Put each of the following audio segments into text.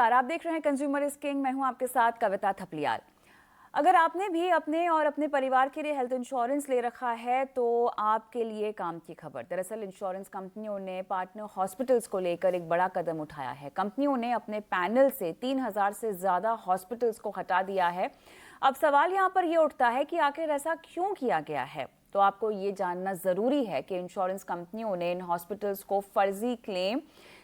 नमस्कार, आप देख रहे हैं कंज्यूमर इज किंग। मैं हूं आपके साथ कविता थपलियाल। अगर आपने भी अपने और अपने परिवार के लिए हेल्थ इंश्योरेंस ले रखा है तो आपके लिए काम की खबर। दरअसल इंश्योरेंस कंपनियों ने पार्टनर हॉस्पिटल्स को लेकर एक बड़ा कदम उठाया है। कंपनियों ने अपने पैनल से 3000 से ज़्यादा हॉस्पिटल्स को हटा दिया है। अब सवाल यहाँ पर यह उठता है कि आखिर ऐसा क्यों किया गया है। तो आपको ये जानना ज़रूरी है कि इंश्योरेंस कंपनियों ने इन हॉस्पिटल्स को फर्जी क्लेम,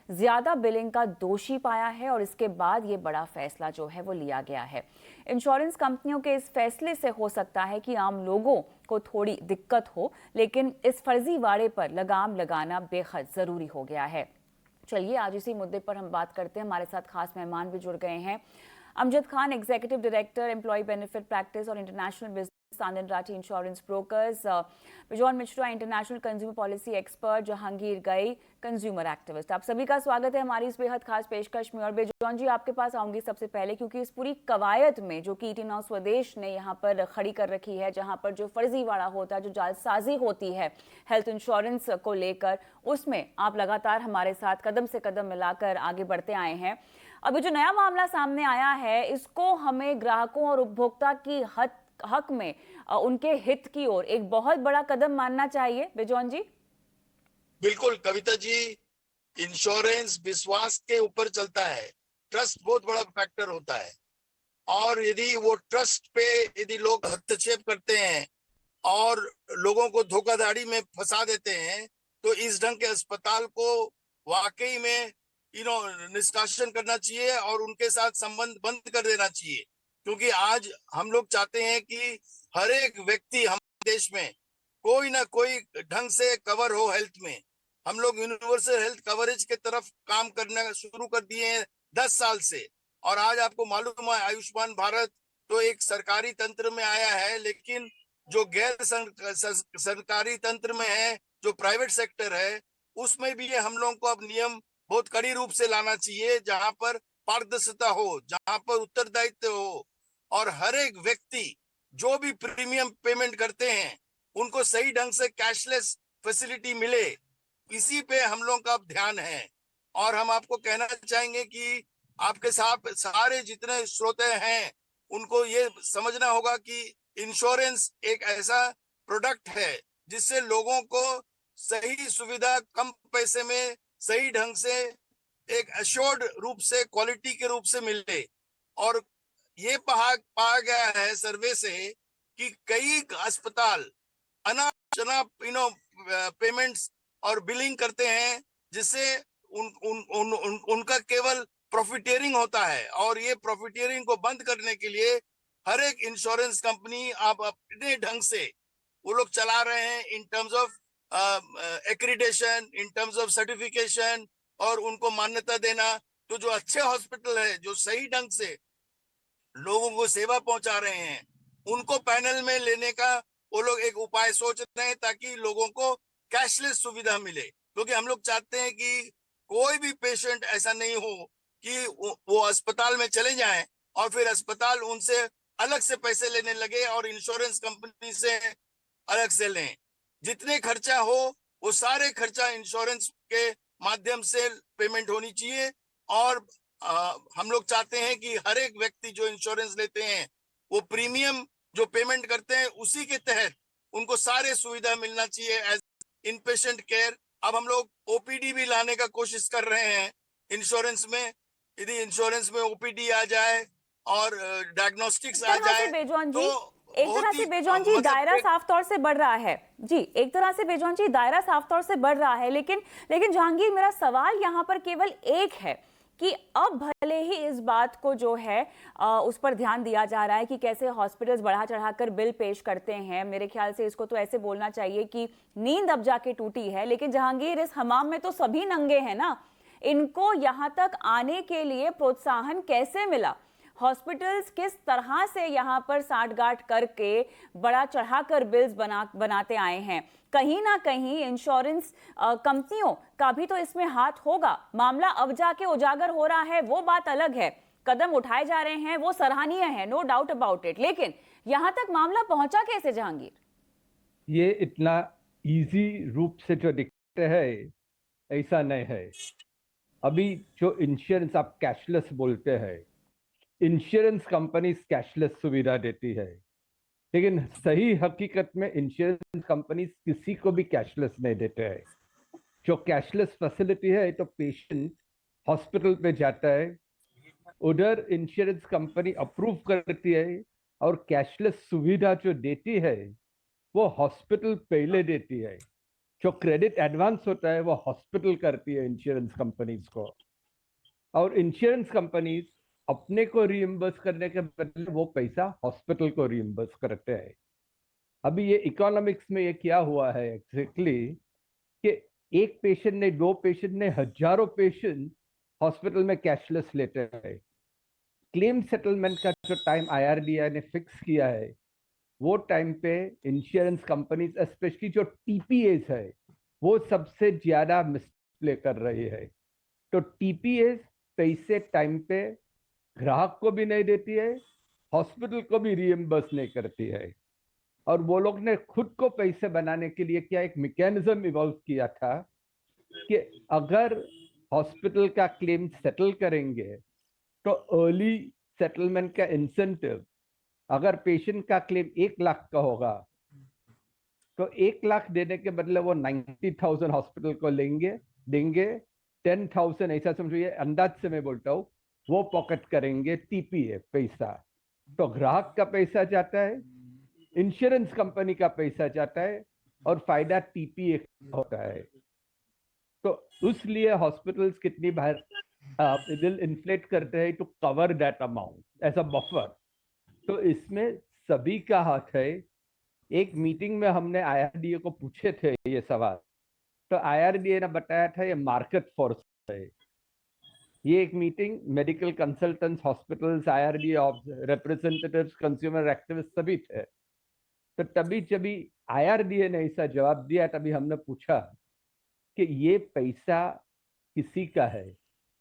ज्यादा बिलिंग का दोषी पाया है और इसके बाद ये बड़ा फैसला जो है वो लिया गया है। इंश्योरेंस कंपनियों के इस फैसले से हो सकता है कि आम लोगों को थोड़ी दिक्कत हो, लेकिन इस फर्जीवाड़े पर लगाम लगाना बेहद जरूरी हो गया है। चलिए आज इसी मुद्दे पर हम बात करते हैं। हमारे साथ खास मेहमान भी जुड़ गए हैं। Amjad Khan, executive director, employ benefit practice और international business, Anand Rathi insurance brokers, Bijon Mishra, international consumer policy expert, Jehangir गई, कंज्यूमर एक्टिविस्ट। आप सभी का स्वागत है हमारी इस बेहद खास पेशकश में। और बिजॉन जी, आपके पास आऊंगी सबसे पहले, क्योंकि इस पूरी कवायद में जो कि ईटी नाउ स्वदेश ने यहाँ पर खड़ी कर रखी है, जहाँ पर जो फर्जीवाड़ा होता है, जो जालसाजी होती है हेल्थ इंश्योरेंस को लेकर, उसमें आप लगातार हमारे साथ कदम से कदम मिलाकर आगे बढ़ते आए हैं। अभी जो नया मामला सामने आया है, इसको हमें ग्राहकों और उपभोक्ता की हक में उनके हित की ओर एक बहुत बड़ा कदम मानना चाहिए। बिजॉन जी। बिल्कुल कविता जी, इंश्योरेंस विश्वास के ऊपर चलता है। ट्रस्ट बहुत बड़ा फैक्टर होता है और यदि वो ट्रस्ट पे यदि लोग हस्तक्षेप करते हैं और लोगों को धोखाधड़ी में फंसा देते हैं तो इस ढंग के अस्पताल को वाकई में निष्कासन करना चाहिए और उनके साथ संबंध बंद कर देना चाहिए। क्योंकि आज हम लोग चाहते हैं कि हर एक व्यक्ति हमारे देश में कोई ना कोई ढंग से कवर हो हेल्थ में। हम लोग यूनिवर्सल हेल्थ कवरेज के तरफ काम करना शुरू कर दिए हैं 10 साल से। और आज आपको मालूम है आयुष्मान भारत तो एक सरकारी तंत्र में आया है, लेकिन जो गैर सरकारी तंत्र में है, जो प्राइवेट सेक्टर है, उसमें भी हम लोगों को अब नियम बहुत कड़ी रूप से लाना चाहिए, जहां पर पारदर्शिता हो, जहां पर उत्तरदायित्व हो और हर एक व्यक्ति जो भी प्रीमियम पेमेंट करते हैं उनको सही ढंग से कैशलेस फैसिलिटी मिले। इसी पे हम लोगों का अब ध्यान है। और हम आपको कहना चाहेंगे कि आपके साथ सारे जितने श्रोते हैं उनको ये समझना होगा कि इंश्योरेंस एक ऐसा प्रोडक्ट है जिससे लोगों को सही सुविधा कम पैसे में सही ढंग से एक अश्योर्ड रूप से क्वालिटी के रूप से मिले। और ये पाया गया है सर्वे से कि कई अस्पताल पेमेंट्स और बिलिंग करते हैं जिससे उनका केवल प्रॉफिटियरिंग होता है। और ये प्रॉफिटियरिंग को बंद करने के लिए हर एक इंश्योरेंस कंपनी आप अपने ढंग से वो लोग चला रहे हैं in terms of accreditation, in terms of certification और उनको मान्यता देना। तो जो अच्छे हॉस्पिटल है, जो सही ढंग से लोगों को सेवा पहुंचा रहे हैं, उनको पैनल में लेने का वो लोग एक उपाय सोच रहे हैं ताकि लोगों को कैशलेस सुविधा मिले। क्योंकि हम लोग चाहते हैं कि कोई भी पेशेंट ऐसा नहीं हो कि वो अस्पताल में चले जाएं और फिर अस्पताल उनसे अलग से पैसे लेने लगे और इंश्योरेंस कंपनी से अलग से लें। जितने खर्चा हो वो सारे खर्चा इंश्योरेंस के माध्यम से पेमेंट होनी चाहिए। और हम लोग चाहते हैं कि हर एक व्यक्ति जो इंश्योरेंस लेते हैं वो प्रीमियम जो पेमेंट करते हैं उसी के तहत उनको सारे सुविधा मिलना चाहिए एज इन पेशेंट केयर। अब हम लोग ओपीडी भी लाने का कोशिश कर रहे हैं इंश्योरेंस में। यदि इंश्योरेंस में ओपीडी आ जाए और डायग्नोस्टिक्स आ जाए तो एक तरह बहुत ही से बेजॉन जी मतलब दायरा साफ तौर से बढ़ रहा है। जी, एक तरह से बेजॉन जी दायरा साफ तौर से बढ़ रहा है। लेकिन लेकिन जहांगीर, मेरा सवाल यहाँ पर केवल एक है कि अब भले ही इस बात को जो है उस पर ध्यान दिया जा रहा है कि कैसे हॉस्पिटल्स बढ़ा चढ़ाकर बिल पेश करते हैं। मेरे ख्याल से इसको तो ऐसे बोलना चाहिए कि नींद अब जाके टूटी है। लेकिन जहांगीर, इस हमाम में तो सभी नंगे हैं ना। इनको यहाँ तक आने के लिए प्रोत्साहन कैसे मिला? हॉस्पिटल्स किस तरह से यहाँ पर साठगांठ करके बड़ा चढ़ाकर बिल्स बनाते आए हैं? कहीं ना कहीं इंश्योरेंस कंपनियों का भी तो इसमें हाथ होगा। मामला अब जाके उजागर हो रहा है, वो बात अलग है। कदम उठाए जा रहे हैं, वो सराहनीय है, नो डाउट अबाउट इट। लेकिन यहां तक मामला पहुंचा कैसे जहांगीर? ये इतना इजी रूप से जो दिखते है ऐसा नहीं है। अभी जो इंश्योरेंस आप कैशलेस बोलते हैं, इंश्योरेंस कंपनीज कैशलेस सुविधा देती है, लेकिन सही हकीकत में इंश्योरेंस कंपनीज किसी को भी कैशलेस नहीं देते हैं। जो कैशलेस फैसिलिटी है तो पेशेंट हॉस्पिटल पे जाता है, उधर इंश्योरेंस कंपनी अप्रूव करती है और कैशलेस सुविधा जो देती है वो हॉस्पिटल पहले देती है। जो क्रेडिट एडवांस होता है वो हॉस्पिटल करती है इंश्योरेंस कंपनीज को, और इंश्योरेंस कंपनीज अपने को रिइंबर्स करने के बदले वो पैसा हॉस्पिटल को रिइंबर्स करते हैं। अभी ये इकोनॉमिक्स में ये क्या हुआ है एग्जैक्टली कि एक पेशेंट ने, दो पेशेंट ने, हजारों पेशेंट हॉस्पिटल में कैशलेस लेते हैं। क्लेम सेटलमेंट का जो टाइम IRDAI ने फिक्स किया है वो टाइम पे इंश्योरेंस कंपनीज स्पेशली जो TPAs है वो सबसे ज्यादा मिसप्ले कर रही है। तो TPAs पैसे टाइम पे ग्राहक को भी नहीं देती है, हॉस्पिटल को भी रिइंबर्स नहीं करती है, और वो लोग ने खुद को पैसे बनाने के लिए क्या एक मैकेनिज्म इवॉल्व किया था कि अगर हॉस्पिटल का क्लेम सेटल करेंगे तो अर्ली सेटलमेंट का इंसेंटिव, अगर पेशेंट का क्लेम 1 लाख का होगा तो 1 लाख देने के बदले वो 90,000 हॉस्पिटल को देंगे 10,000, ऐसा समझिए, अंदाज से मैं बोलता हूँ, वो पॉकेट करेंगे TPA पैसा। तो ग्राहक का पैसा जाता है, इंश्योरेंस कंपनी का पैसा जाता है, और फायदा TPA का होता है। तो उसलिए हॉस्पिटल्स कितनी बार बिल इन्फ्लेट करते हैं to cover that amount as a buffer. तो इसमें सभी का हाथ है। एक मीटिंग में हमने IRDA को पूछे थे ये सवाल, तो IRDA ने बताया था ये मार्केट फोर्स है। ये एक meeting medical consultants, hospitals, IRDA representatives, consumer activist सभी थे। तो तभी जब IRDA ने ऐसा जवाब दिया तभी हमने पूछा कि ये पैसा किसी का है,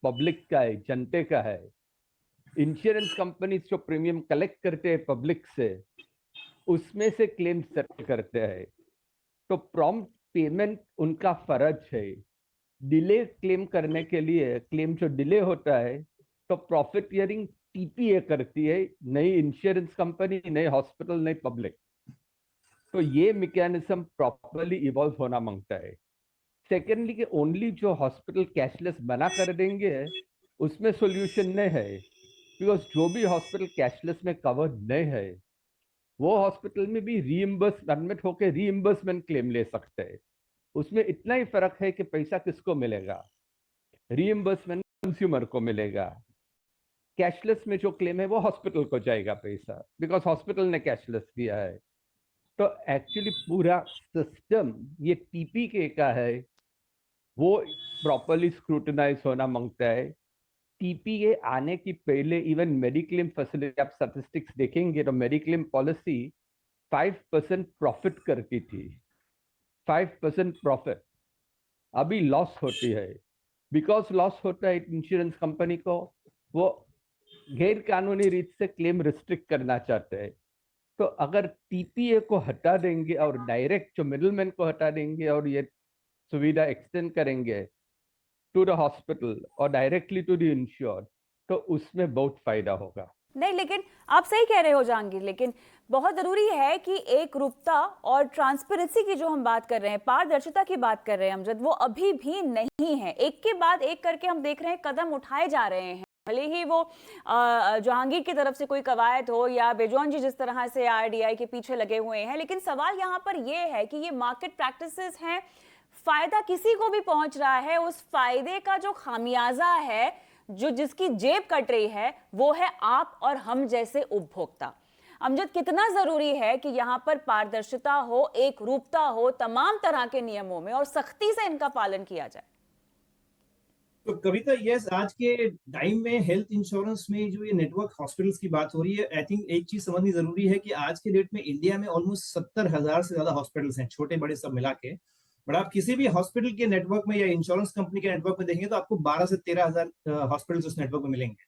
पब्लिक का है, जनते का है। इंश्योरेंस कंपनी जो प्रीमियम कलेक्ट करते हैं पब्लिक से, उसमें से क्लेम सेटल करते हैं। तो प्रॉम्प्ट पेमेंट उनका फर्ज है। डिले क्लेम करने के लिए, क्लेम जो डिले होता है तो प्रॉफिट शेयरिंग TPA करती है, नहीं इंश्योरेंस कंपनी, नहीं हॉस्पिटल, नहीं पब्लिक। तो ये मैकेनिज्म प्रॉपरली इवॉल्व होना मांगता है। सेकेंडली कि ओनली जो हॉस्पिटल कैशलेस बना कर देंगे उसमें सोल्यूशन नहीं है, बिकॉज जो भी हॉस्पिटल कैशलेस में कवर नहीं है वो हॉस्पिटल में भी एडमिट होकर रीइंबर्समेंट क्लेम ले सकते हैं। उसमें इतना ही फर्क है कि पैसा किसको मिलेगा, रीइंबर्समेंट कंज्यूमर को मिलेगा। कैशलेस में जो क्लेम है वो हॉस्पिटल को जाएगा पैसा, बिकॉज हॉस्पिटल ने कैशलेस दिया है। तो एक्चुअली पूरा सिस्टम ये TPA का है, वो प्रॉपरली स्क्रूटनाइज होना मांगता है। TPA आने की पहले इवन मेडिक्लेम फैसिलिटी, आप स्टैटिस्टिक्स देखेंगे तो मेडिक्लेम पॉलिसी 5% प्रॉफिट करती थी, 5% प्रॉफिट। अभी लॉस होती है, बिकॉज लॉस होता है इंश्योरेंस कंपनी को, वो गैर कानूनी रीत से क्लेम रिस्ट्रिक्ट करना चाहते हैं। तो अगर TPA को हटा देंगे और डायरेक्ट जो मिडलमैन को हटा देंगे और ये सुविधा एक्सटेंड करेंगे टू द हॉस्पिटल और डायरेक्टली टू द इंश्योर्ड, तो उसमें बहुत फायदा होगा। नहीं, लेकिन आप सही कह रहे हो जहांगीर, लेकिन बहुत जरूरी है कि एक रूपता और ट्रांसपेरेंसी की जो हम बात कर रहे हैं, पारदर्शिता की बात कर रहे हैं अमजद, वो अभी भी नहीं है। एक के बाद एक करके हम देख रहे हैं कदम उठाए जा रहे हैं, भले ही वो जहांगीर की तरफ से कोई कवायद हो या बेजोन जी जिस तरह से IRDAI के पीछे लगे हुए हैं, लेकिन सवाल यहाँ पर ये है कि ये मार्केट प्रैक्टिसेस हैं, फायदा किसी को भी पहुंच रहा है, उस फायदे का जो खामियाजा है, जो जिसकी जेब कट रही है, वो है आप और हम जैसे उपभोक्ता। अमजद, कितना जरूरी है कि यहाँ पर पारदर्शिता हो, एक रूपता हो तमाम तरह के नियमों में और सख्ती से इनका पालन किया जाए। तो कविता, यस, आज के टाइम में हेल्थ इंश्योरेंस में जो ये नेटवर्क हॉस्पिटल्स की बात हो रही है, आई थिंक एक चीज समझनी जरूरी है कि आज के डेट में इंडिया में ऑलमोस्ट 70,000 से ज्यादा हॉस्पिटल्स हैं, छोटे बड़े सब मिला के। बट आप किसी भी हॉस्पिटल के नेटवर्क में या इंश्योरेंस कंपनी के नेटवर्क में देखेंगे तो आपको 12 से 13,000 हॉस्पिटल्स उस नेटवर्क में मिलेंगे।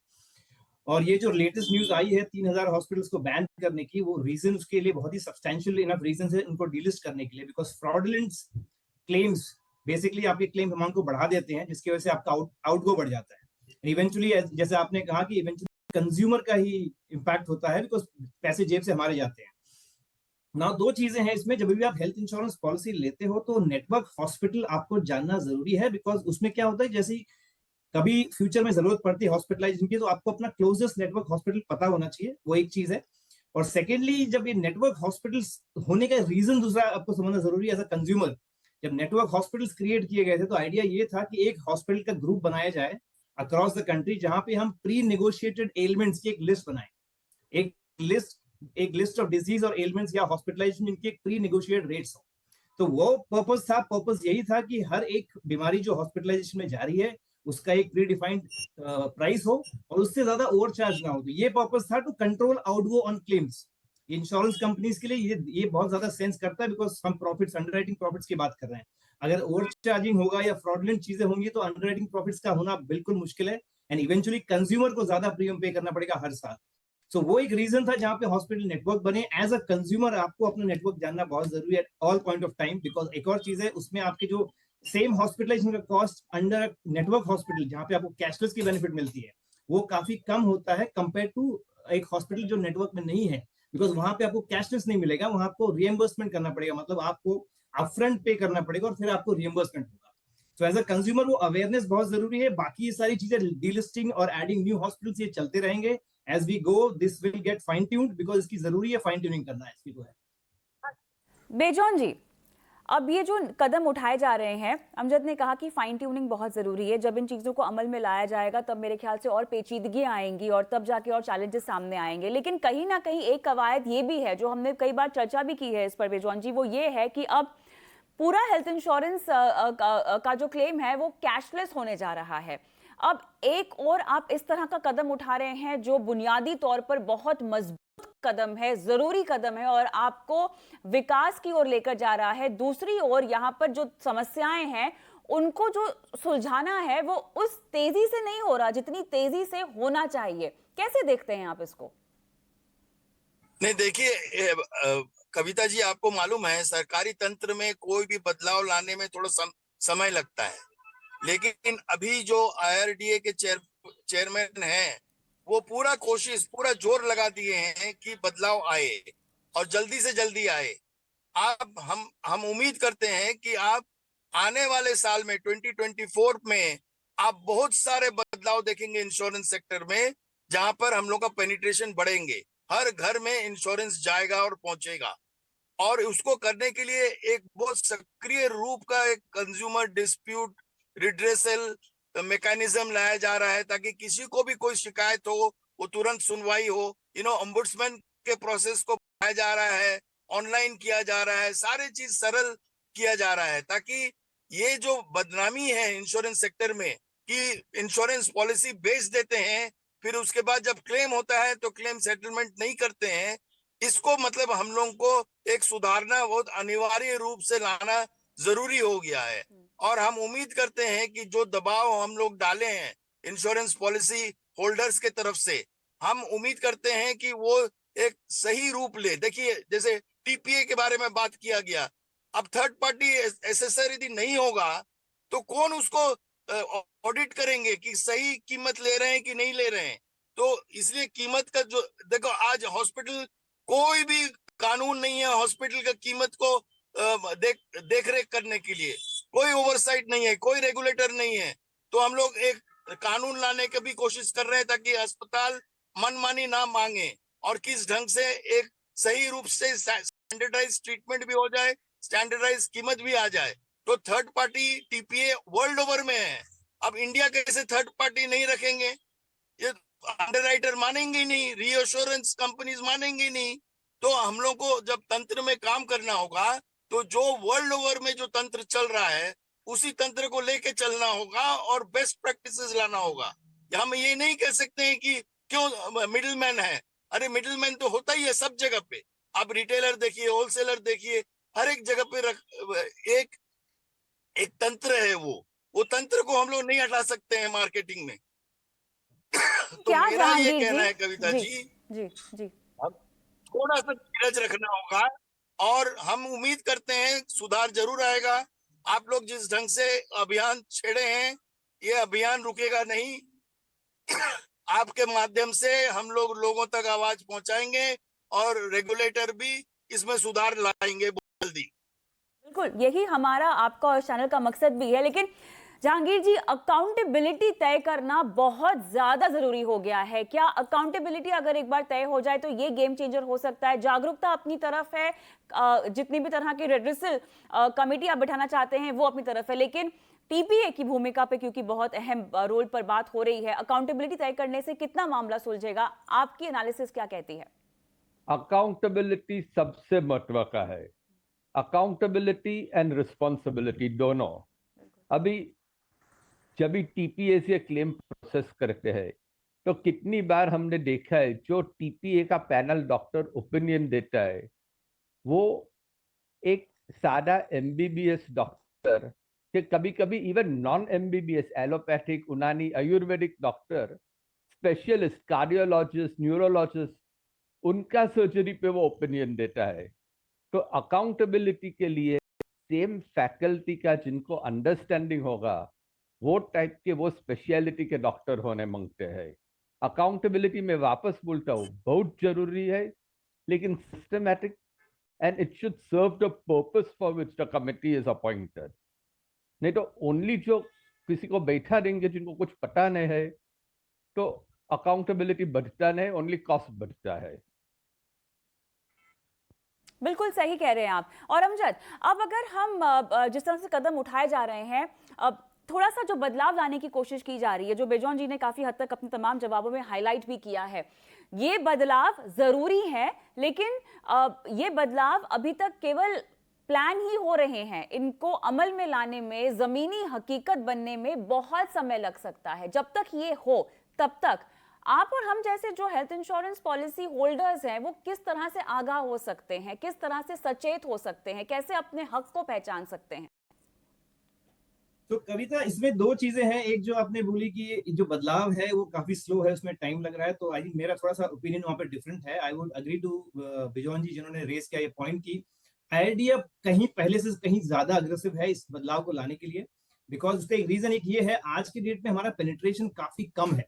और ये जो लेटेस्ट न्यूज आई है 3,000 हॉस्पिटल्स को बैन करने की, वो रीजन उसके लिए बहुत ही सब्सटैंशियल इनफ रीजन है उनको डिलिस्ट करने के लिए, बिकॉज फ्रॉडुलेंट क्लेम्स बेसिकली आपके क्लेम अमाउंट को बढ़ा देते हैं, जिसकी वजह से आपका आउटगो बढ़ जाता है। इवेंचुअली जैसे आपने कहा कि इवेंचुअली कंज्यूमर का ही इम्पैक्ट होता है, बिकॉज पैसे जेब से हमारे जाते हैं ना। दो चीजें हैं इसमें, जब भी आप हेल्थ इंश्योरेंस पॉलिसी लेते हो तो नेटवर्क हॉस्पिटल आपको जानना जरूरी है, बिकॉज उसमें क्या होता है, जैसे कभी फ्यूचर में जरूरत पड़ती है हॉस्पिटलाइजेशन की, तो आपको अपना क्लोजेस्ट नेटवर्क हॉस्पिटल पता होना चाहिए, वो एक चीज है। और सेकेंडली, जब ये नेटवर्क हॉस्पिटल्स होने का रीजन दूसरा आपको समझना जरूरी है एज अ कंज्यूमर। जब नेटवर्क हॉस्पिटल्स क्रिएट किए गए थे तो आइडिया ये था कि एक हॉस्पिटल का ग्रुप बनाया जाए अक्रॉस द कंट्री, जहां पे हम प्री नेगोशिएटेड एलिमेंट्स की एक लिस्ट बनाए, एक लिस्ट ऑफ डिजीज और एलिमेंट्स या हॉस्पिटलाइजेशन इनके प्री नेगोशिएटेड रेट्स हो। तो वो पर्पस यही था कि हर एक बीमारी जो हॉस्पिटलाइजेशन में जा रही है उसका एक प्री डिफाइंड प्राइस हो और उससे ज्यादा ओवर चार्ज ना हो। तो ये पर्पस था to control outgo on claims. Insurance companies के लिए ये बहुत ज्यादा सेंस करता है, बिकॉज हम प्रॉफिट्स, अंडरराइटिंग प्रॉफिट्स की बात कर रहे हैं। अगर ओवर चार्जिंग होगा या फ्रॉडलेंट चीजें होंगी तो अंडरराइटिंग प्रॉफिट्स का होना बिल्कुल मुश्किल है, एंड इवेंचुअली कंज्यूमर को ज्यादा प्रीमियम पे करना पड़ेगा हर साल। सो वो एक रीजन था जहां पे हॉस्पिटल नेटवर्क बने। एज अ कंज्यूमर आपको अपना नेटवर्क जानना बहुत जरूरी है all point of time, because एक और चीज है उसमें, आपके जो सेम हॉस्पिटलाइजेशन का कॉस्ट अंडर नेटवर्क हॉस्पिटल जहां पे आपको कैशलेस की बेनिफिट मिलती है, वो काफी कम होता है कंपेयर टू एक हॉस्पिटल जो नेटवर्क में नहीं है, बिकॉज वहां पे आपको कैशलेस नहीं मिलेगा, वहां आपको रिएम्बर्समेंट करना पड़ेगा, मतलब आपको अपफ्रंट पे करना पड़ेगा और फिर आपको रिएम्बर्समेंट होगा। तो एज अ कंज्यूमर वो अवेयरनेस बहुत जरूरी है। बाकी ये सारी चीजें, डीलिस्टिंग और एडिंग न्यू हॉस्पिटल्स, ये चलते रहेंगे as we go, this will get fine tuned, because इसकी जरूरी है फाइन ट्यूनिंग करना as we go है। बेजॉन जी, अब ये जो कदम उठाए जा रहे हैं, अमजद ने कहा कि फाइन ट्यूनिंग बहुत ज़रूरी है। जब इन चीज़ों को अमल में लाया जाएगा तब मेरे ख्याल से और पेचीदगियाँ आएंगी और तब जाके और चैलेंजेस सामने आएंगे। लेकिन कहीं ना कहीं एक कवायद ये भी है, जो हमने कई बार चर्चा भी की है इस पर बेजॉन जी, वो ये है कि अब पूरा हेल्थ इंश्योरेंस का जो क्लेम है वो कैशलेस होने जा रहा है। अब एक और आप इस तरह का कदम उठा रहे हैं जो बुनियादी तौर पर बहुत मजबूत कदम है, जरूरी कदम है और आपको विकास की ओर लेकर जा रहा है। दूसरी ओर यहाँ पर जो समस्याएं हैं उनको जो सुलझाना है वो उस तेजी से नहीं हो रहा जितनी तेजी से होना चाहिए। कैसे देखते हैं आप इसको? नहीं, देखिए कविता जी, आपको मालूम है सरकारी तंत्र में कोई भी बदलाव लाने में थोड़ा समय लगता है, लेकिन अभी जो IRDA के चेयरमैन हैं वो पूरा पूरा जोर लगा दिए हैं कि बदलाव आए और जल्दी से जल्दी आए। आप हम उम्मीद करते हैं कि आप आने वाले साल में 2024 में आप बहुत सारे बदलाव देखेंगे इंश्योरेंस सेक्टर में, जहां पर हम लोग का पेनिट्रेशन बढ़ेंगे, हर घर में इंश्योरेंस जाएगा और पहुंचेगा। और उसको करने के लिए एक बहुत सक्रिय रूप का एक कंज्यूमर डिस्प्यूट रिड्रेसल मैकेनिज्म लाया जा रहा है, ताकि किसी को भी कोई शिकायत हो वो तुरंत सुनवाई हो। ओम्बुड्समैन के प्रोसेस को बढ़ाया जा रहा है, ऑनलाइन किया जा रहा है, सारे चीज सरल किया जा रहा है, ताकि ये जो बदनामी है इंश्योरेंस सेक्टर में कि इंश्योरेंस पॉलिसी बेच देते हैं, फिर उसके बाद जब क्लेम होता है तो क्लेम सेटलमेंट नहीं करते हैं, इसको मतलब हम लोगों को एक सुधारना बहुत अनिवार्य रूप से लाना जरूरी हो गया है। और हम उम्मीद करते हैं कि जो दबाव हम लोग डाले हैं इंश्योरेंस पॉलिसी होल्डर्स के तरफ से, हम उम्मीद करते हैं कि वो एक सही रूप ले। देखिए, जैसे TPA के बारे में बात किया गया, अब थर्ड पार्टी एसेसर यदि नहीं होगा तो कौन उसको ऑडिट करेंगे कि सही कीमत ले रहे हैं कि नहीं ले रहे हैं। तो इसलिए कीमत का जो देखो, आज हॉस्पिटल कोई भी कानून नहीं है हॉस्पिटल का कीमत को देख रेख करने के लिए, कोई ओवरसाइट नहीं है, कोई रेगुलेटर नहीं है। तो हम लोग एक कानून लाने की भी कोशिश कर रहे हैं ताकि अस्पताल मनमानी ना मांगे और किस ढंग से एक सही रूप से स्टैंडर्डाइज ट्रीटमेंट भी हो जाए, स्टैंडर्डाइज कीमत भी आ जाए। तो third party TPA world over में है, अब इंडिया कैसे थर्ड पार्टी नहीं रखेंगे? ये अंडरराइटर मानेंगे नहीं, रीअश्योरेंस कंपनीज मानेंगे नहीं। तो हम लोग को जब तंत्र में काम करना होगा तो जो वर्ल्ड ओवर में जो तंत्र चल रहा है उसी तंत्र को लेके चलना होगा और बेस्ट प्रैक्टिसेस लाना होगा। हम ये नहीं कह सकते हैं कि क्यों मिडिलमैन है। अरे मिडिलमैन तो होता ही है सब जगह पे, आप रिटेलर देखिए, होलसेलर देखिए, हर एक जगह पे एक तंत्र है, वो तंत्र को हम लोग नहीं हटा सकते हैं मार्केटिंग में। तो क्या मेरा ये जहांगीर कहना जी? है कविता जी, जी जी थोड़ा सा धीरज रखना होगा और हम उम्मीद करते हैं सुधार जरूर आएगा। आप लोग जिस ढंग से अभियान छेड़े हैं, ये अभियान रुकेगा नहीं। आपके माध्यम से हम लोग लोगों तक आवाज पहुंचाएंगे और रेगुलेटर भी इसमें सुधार लाएंगे बहुत जल्दी। बिल्कुल, यही हमारा आपका और चैनल का मकसद भी है। लेकिन जहांगीर जी, अकाउंटेबिलिटी तय करना बहुत ज्यादा जरूरी हो गया है। क्या अकाउंटेबिलिटी अगर एक बार तय हो जाए तो ये गेम चेंजर हो सकता है? जागरूकता अपनी तरफ है, जितनी भी तरह की रेड्रेसल कमेटी आप बिठाना चाहते हैं वो अपनी तरफ है, लेकिन टीपीए की भूमिका पे क्योंकि बहुत अहम रोल पर बात हो रही है, अकाउंटेबिलिटी तय करने से कितना मामला सुलझेगा? आपकी एनालिसिस क्या कहती है? अकाउंटेबिलिटी सबसे महत्व का है। अकाउंटेबिलिटी एंड रिस्पॉन्सिबिलिटी दोनों। अभी जब भी टीपीए से क्लेम प्रोसेस करते हैं तो कितनी बार हमने देखा है जो टीपीए का पैनल डॉक्टर ओपिनियन देता है वो एक सादा एमबीबीएस डॉक्टर के, कभी कभी इवन नॉन एमबीबीएस एलोपैथिक, यूनानी, Ayurvedic doctor, specialist, cardiologist, neurologist, उनका सर्जरी पे वो ओपिनियन देता है। तो अकाउंटेबिलिटी के लिए सेम फैकल्टी का जिनको अंडरस्टैंडिंग होगा वो टाइप के, वो स्पेशलिटी के डॉक्टर होने मांगते हैं। अकाउंटेबिलिटी में वापस बोलता हूँ बहुत जरूरी है, लेकिन systematic and it should serve the purpose for which the committee is appointed. नहीं तो ओनली जो किसी को बैठा देंगे जिनको कुछ पता नहीं है तो अकाउंटेबिलिटी बढ़ता नहीं, ओनली कॉस्ट बढ़ता है। बिल्कुल सही कह रहे हैं आप। और अमजद, अब अगर हम जिस तरह से कदम उठाए जा रहे हैं, अब थोड़ा सा जो बदलाव लाने की कोशिश की जा रही है, जो बेजौन जी ने काफी हद तक अपने तमाम जवाबों में हाईलाइट भी किया है, ये बदलाव जरूरी है, लेकिन ये बदलाव अभी तक केवल प्लान ही हो रहे हैं। इनको अमल में लाने में, जमीनी हकीकत बनने में बहुत समय लग सकता है। जब तक ये हो तब तक आप और हम जैसे जो हेल्थ इंश्योरेंस पॉलिसी होल्डर्स हैं वो किस तरह से आगाह हो सकते हैं, किस तरह से सचेत हो सकते हैं, कैसे अपने हक को पहचान सकते हैं? तो कविता, इसमें दो चीजें हैं। एक जो आपने बोली कि जो बदलाव है वो काफी स्लो है, उसमें टाइम लग रहा है, तो आई थिंक मेरा थोड़ा सा ओपिनियन वहां पे डिफरेंट है। I would agree to Bijon ji जिन्होंने रेस किया ये पॉइंट की आईडिया कहीं पहले से कहीं ज्यादा अग्रेसिव है इस बदलाव को लाने के लिए। बिकॉज उसका एक रीजन एक ये है, आज की डेट में हमारा पेनिट्रेशन काफी कम है,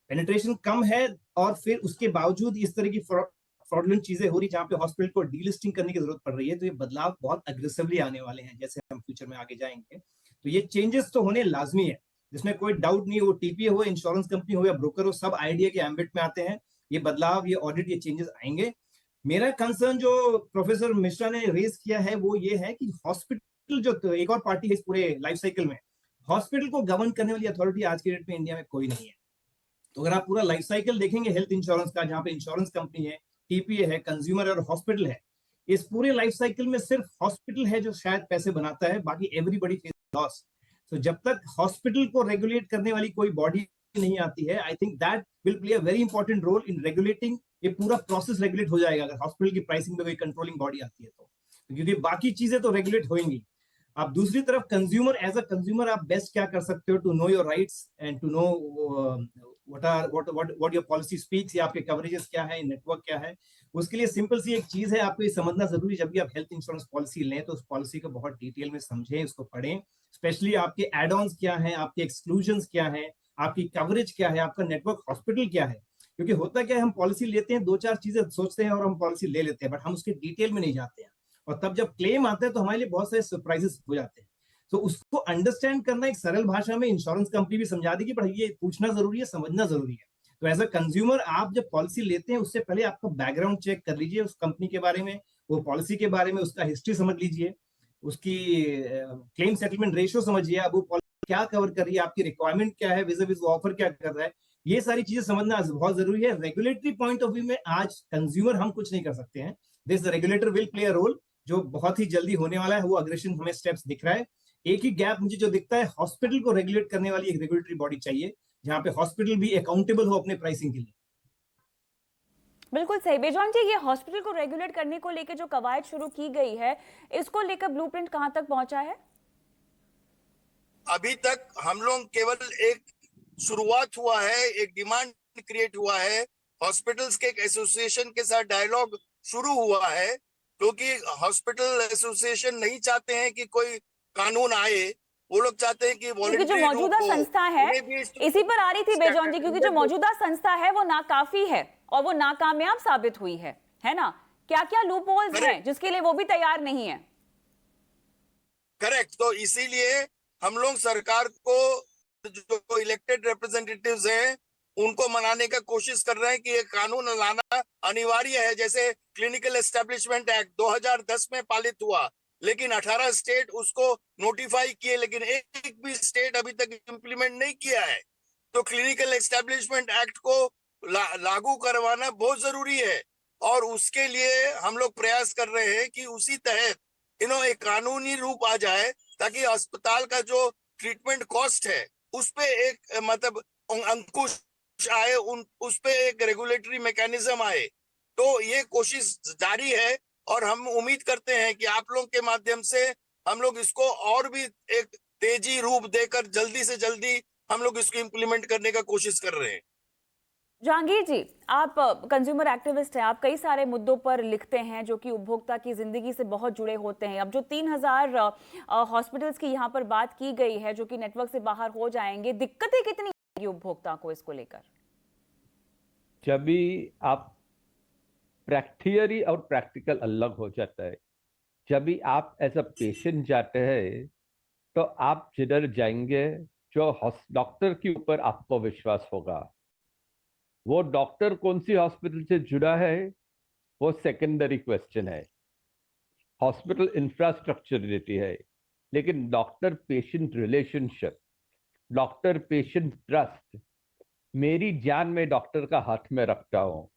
पेनिट्रेशन कम है, और फिर उसके बावजूद इस तरह की फ्रॉडलेंट चीजें हो रही जहाँ पे हॉस्पिटल को डीलिस्टिंग करने की जरूरत पड़ रही है। तो ये बदलाव बहुत अग्रेसिवली आने वाले हैं जैसे हम फ्यूचर में आगे जाएंगे। तो ये चेंजेस तो होने लाजमी है, जिसमें कोई डाउट नहीं। वो टीपीए हो, इंश्योरेंस कंपनी हो या ब्रोकर हो, सब आईडिया के एम्बिट में आते हैं। ये बदलाव, ये ऑडिट, ये चेंजेस आएंगे। मेरा कंसर्न जो प्रोफेसर मिश्रा ने रेज किया है वो ये है कि हॉस्पिटल जो एक और पार्टी है इस पूरे लाइफ साइकिल में, हॉस्पिटल को गवर्न करने वाली अथॉरिटी आज के डेट में इंडिया में कोई नहीं है। तो अगर आप पूरा लाइफ साइकिल देखेंगे हेल्थ इंश्योरेंस का, जहाँ पे इंश्योरेंस कंपनी है, टीपीए है, कंज्यूमर और हॉस्पिटल है, इस पूरे लाइफ साइकिल में सिर्फ हॉस्पिटल है जो शायद पैसे बनाता है, बाकी एवरीबॉडी फेस लॉस। तो जब तक हॉस्पिटल को रेगुलेट करने वाली कोई बॉडी नहीं आती है, I think that will play a very important role in regulating. ये पूरा प्रोसेस रेगुलेट हो जाएगा अगर हॉस्पिटल की प्राइसिंग में कोई कंट्रोलिंग बॉडी आती है तो, क्योंकि बाकी चीजें तो रेगुलेट होंगी। आप दूसरी तरफ कंज्यूमर, एज अ कंज्यूमर आप बेस्ट क्या कर सकते हो to know your rights and to know what your policy speaks, या आपके कवरेजेस क्या है, नेटवर्क क्या है। उसके लिए सिंपल सी एक चीज है, आपको ये समझना जरूरी, जब भी आप हेल्थ इंश्योरेंस पॉलिसी लें तो उस पॉलिसी को बहुत डिटेल में समझें, उसको पढ़ें, स्पेशली आपके एड ऑन्स क्या है, आपके एक्सक्लूजन्स क्या है, आपकी कवरेज क्या है, आपका नेटवर्क हॉस्पिटल क्या है। क्योंकि होता क्या है, हम पॉलिसी लेते हैं, दो चार चीजें सोचते हैं और हम पॉलिसी ले लेते हैं, बट हम उसके डिटेल में नहीं जाते हैं, और तब जब क्लेम आता है तो हमारे लिए बहुत सारे सरप्राइजेस हो जाते हैं। तो उसको अंडरस्टैंड करना एक सरल भाषा में इंश्योरेंस कंपनी भी समझा देगी, पर ये पूछना जरूरी है, समझना जरूरी है। तो एज अ कंज्यूमर आप जब पॉलिसी लेते हैं उससे पहले आपका बैकग्राउंड चेक कर लीजिए उस कंपनी के बारे में, वो पॉलिसी के बारे में, उसका हिस्ट्री समझ लीजिए, उसकी क्लेम सेटलमेंट रेशियो समझिए, अब वो पॉलिसी क्या कवर कर रही है, आपकी रिक्वायरमेंट क्या है, विज़ वो ऑफर क्या कर रहा है, ये सारी चीजें समझना बहुत जरूरी है। रेगुलेटरी पॉइंट ऑफ व्यू में आज कंज्यूमर हम कुछ नहीं कर सकते हैं, this regulator will play a role, जो बहुत ही जल्दी होने वाला है। वो अग्रेशन हमें स्टेप्स दिख रहा है। एक ही गैप मुझे जो दिखता है, हॉस्पिटल को रेगुलेट करने वाली एक रेगुलेटरी बॉडी चाहिए जहां पे हॉस्पिटल भी अकाउंटेबल हो अपने प्राइसिंग के लिए। बिल्कुल सही बेजौन जी, ये हॉस्पिटल को रेगुलेट करने को लेकर जो कवायद शुरू की गई है, इसको लेकर ब्लूप्रिंट कहां तक पहुंचा है? अभी तक हम लोग केवल एक शुरुआत हुआ है, एक डिमांड क्रिएट हुआ है, हॉस्पिटल्स के एक एसोसिएशन के साथ डायलॉग शुरू हुआ है, क्योंकि हॉस्पिटल एसोसिएशन नहीं चाहते हैं कि कोई कानून आए, वो लोग चाहते हैं कि क्योंकि जो वॉलंटरी मौजूदा रूप हो, संस्था है, उन्हें भी इसी पर आ रही थी बेजॉन जी, क्योंकि जो स्टैंडर्ड मौजूदा संस्था है वो नाकाफी है और वो नाकामयाब साबित हुई है ना? क्या क्या लूप होल्स हैं जिसके लिए वो भी तैयार नहीं है? करेक्ट। तो इसीलिए हम लोग सरकार को, जो इलेक्टेड रिप्रेजेंटेटिव्स हैं, उनको मनाने का कोशिश कर रहे हैं कि ये कानून लाना अनिवार्य है। जैसे क्लिनिकल एस्टेब्लिशमेंट एक्ट 2010 में पारित हुआ, लेकिन 18 स्टेट उसको नोटिफाई किए, लेकिन एक भी स्टेट अभी तक इम्प्लीमेंट नहीं किया है। तो क्लिनिकल एस्टेब्लिशमेंट एक्ट को लागू करवाना बहुत जरूरी है, और उसके लिए हम लोग प्रयास कर रहे हैं कि उसी तहत एक कानूनी रूप आ जाए, ताकि अस्पताल का जो ट्रीटमेंट कॉस्ट है उस पे एक मतलब अंकुश आए, उस पे एक रेगुलेटरी मैकेनिज्म आए। तो ये कोशिश जारी है, और हम उम्मीद करते हैं कि आप लोग के माध्यम से हम लोग इसको और भी एक तेजी रूप देकर जल्दी से जल्दी हम लोग इसको इम्प्लीमेंट करने का कोशिश कर रहे हैं। जहांगीर जी, आप कंज्यूमर एक्टिविस्ट हैं, आप कई सारे मुद्दों पर लिखते हैं जो कि उपभोक्ता की जिंदगी से बहुत जुड़े होते हैं। अब जो 3000 हॉस्पिटल्स की यहाँ पर बात की गई है जो कि नेटवर्क से बाहर हो जाएंगे, दिक्कतें कितनी आएंगी उपभोक्ता को इसको लेकर? जब भी आप थियरी और प्रैक्टिकल अलग हो जाता है, जब भी आप एज अ पेशेंट जाते हैं तो आप जिधर जाएंगे, जो डॉक्टर के ऊपर आपको विश्वास होगा, वो डॉक्टर कौन सी हॉस्पिटल से जुड़ा है वो सेकेंडरी क्वेश्चन है। हॉस्पिटल इंफ्रास्ट्रक्चर देती है, लेकिन doctor patient relationship, doctor patient trust, मेरी जान मैं डॉक्टर का हाथ में रखता हूं।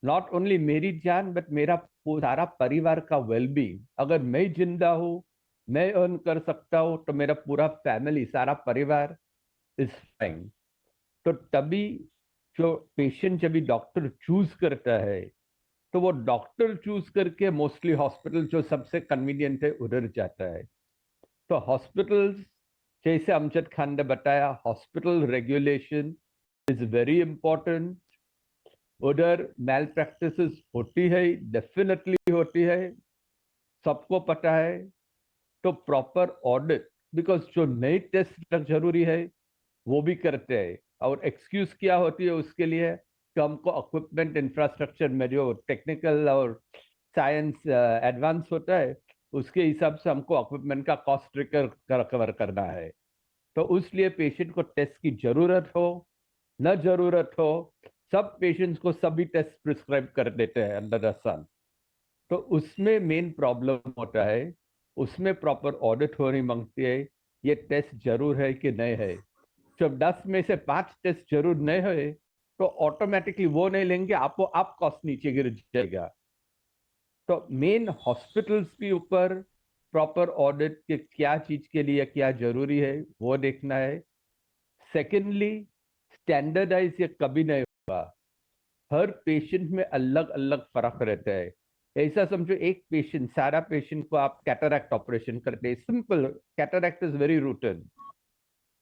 नॉट ओनली मेरी जान बट मेरा सारा परिवार का वेलबींग। अगर मैं जिंदा हूं, मैं अर्न कर सकता हूं, तो मेरा पूरा फैमिली, सारा परिवार इज फाइन। तो तभी जो पेशेंट जब भी डॉक्टर चूज करता है, तो वो डॉक्टर चूज करके मोस्टली हॉस्पिटल जो सबसे कन्वीनियंट है उधर जाता है। तो हॉस्पिटल्स, जैसे अमजद खान ने बताया, hospital regulation is very important. उधर मैल प्रैक्टिसेस होती है, डेफिनेटली होती है, सबको पता है। तो प्रॉपर ऑडिट, बिकॉज जो नई टेस्ट जरूरी है वो भी करते हैं। और एक्सक्यूज क्या होती है उसके लिए कि हमको इक्विपमेंट इंफ्रास्ट्रक्चर में जो टेक्निकल और साइंस एडवांस होता है, उसके हिसाब से हमको इक्विपमेंट का कॉस्ट रिकवर करना है। तो उसलिए पेशेंट को टेस्ट की जरूरत हो न जरूरत हो, सब पेशेंट्स को सभी टेस्ट प्रिस्क्राइब कर देते हैं अंडर द सन। तो उसमें मेन प्रॉब्लम होता है, उसमें प्रॉपर ऑडिट होनी मांगती है, ये टेस्ट जरूर है कि नहीं है। जब 10 में से 5 टेस्ट जरूर नहीं है, तो ऑटोमेटिकली वो नहीं लेंगे, आपको आप कॉस्ट नीचे गिर जाएगा। तो मेन हॉस्पिटल्स के ऊपर प्रॉपर ऑडिट के क्या चीज के लिए क्या जरूरी है वो देखना है। सेकेंडली, स्टैंडर्डाइज ये कभी नहीं होगा। हर पेशेंट में अलग अलग फर्क रहता है। ऐसा समझो, एक पेशेंट, सारा पेशेंट को आप कैटरैक्ट ऑपरेशन करते हैं, simple, cataract is very routine.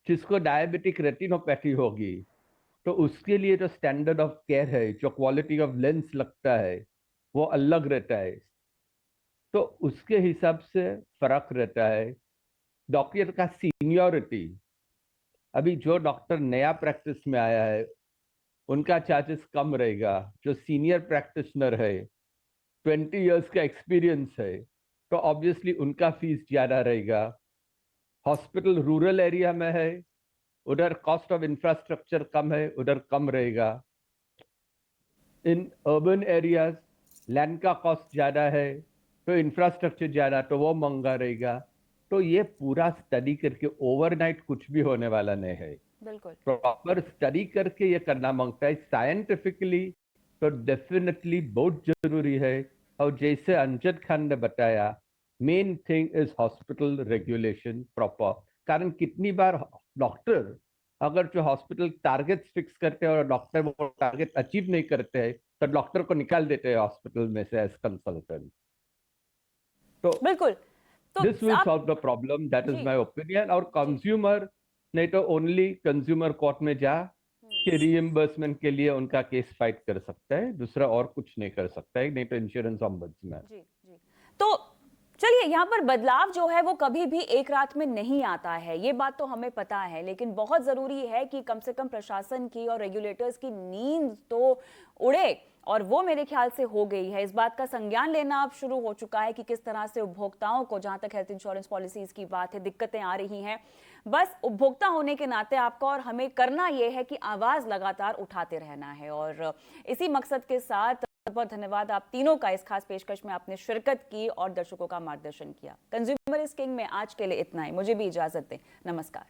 जिसको डायबिटिक रेटिनोपैथी होगी, तो उसके लिए जो स्टैंडर्ड ऑफ केयर है, जो क्वालिटी ऑफ लेंस लगता है, वो अलग रहता है। तो उसके हिसाब से फर्क रहता है। डॉक्टर का सीनियरिटी, अभी जो डॉक्टर नया प्रैक्टिस में आया है उनका चार्जेस कम रहेगा। जो सीनियर प्रैक्टिशनर है, 20 इयर्स का एक्सपीरियंस है, तो ऑब्वियसली उनका फीस ज्यादा रहेगा। हॉस्पिटल रूरल एरिया में है, उधर कॉस्ट ऑफ इंफ्रास्ट्रक्चर कम है, उधर कम रहेगा। इन अर्बन एरियाज लैंड का कॉस्ट ज्यादा है, तो इंफ्रास्ट्रक्चर ज्यादा, तो वो महंगा रहेगा। तो ये पूरा स्टडी करके ओवरनाइट कुछ भी होने वाला नहीं है। बिल्कुल। प्रॉपर स्टडी करके ये करना मांगता है साइंटिफिकली। तो डेफिनेटली बहुत जरूरी है। और जैसे अमजद खान ने बताया, main thing is hospital regulation proper. कारण कितनी बार डॉक्टर, अगर जो हॉस्पिटल टारगेट फिक्स करते हैं और डॉक्टर वो टारगेट अचीव नहीं करते हैं, तो डॉक्टर को निकाल देते हैं हॉस्पिटल में से एज कंसल्टेंट। तो बिल्कुल। तो दिस विल आप solve the problem, that is जी माय ओपिनियन। और कंज्यूमर नहीं तो ओनली कंज्यूमर कोर्ट में जा के रीइंबर्समेंट के लिए उनका केस फाइट कर सकता है, दूसरा और कुछ नहीं कर सकता है, नहीं तो इंश्योरेंस ऑम्बुड्समैन। जी जी। तो चलिए, यहाँ पर बदलाव जो है वो कभी भी एक रात में नहीं आता है, ये बात तो हमें पता है, लेकिन बहुत जरूरी है कि कम से कम प्रशासन की और रेगुलेटर्स की नींद तो उड़े, और वो मेरे ख्याल से हो गई है। इस बात का संज्ञान लेना अब शुरू हो चुका है कि किस तरह से उपभोक्ताओं को, जहां तक हेल्थ इंश्योरेंस पॉलिसीज की बात है, दिक्कतें आ रही हैं। बस उपभोक्ता होने के नाते आपको और हमें करना यह है कि आवाज लगातार उठाते रहना है, और इसी मकसद के साथ बहुत धन्यवाद आप तीनों का। इस खास पेशकश में आपने शिरकत की और दर्शकों का मार्गदर्शन किया। कंज्यूमर इज किंग में आज के लिए इतना ही। मुझे भी इजाजत दें। नमस्कार।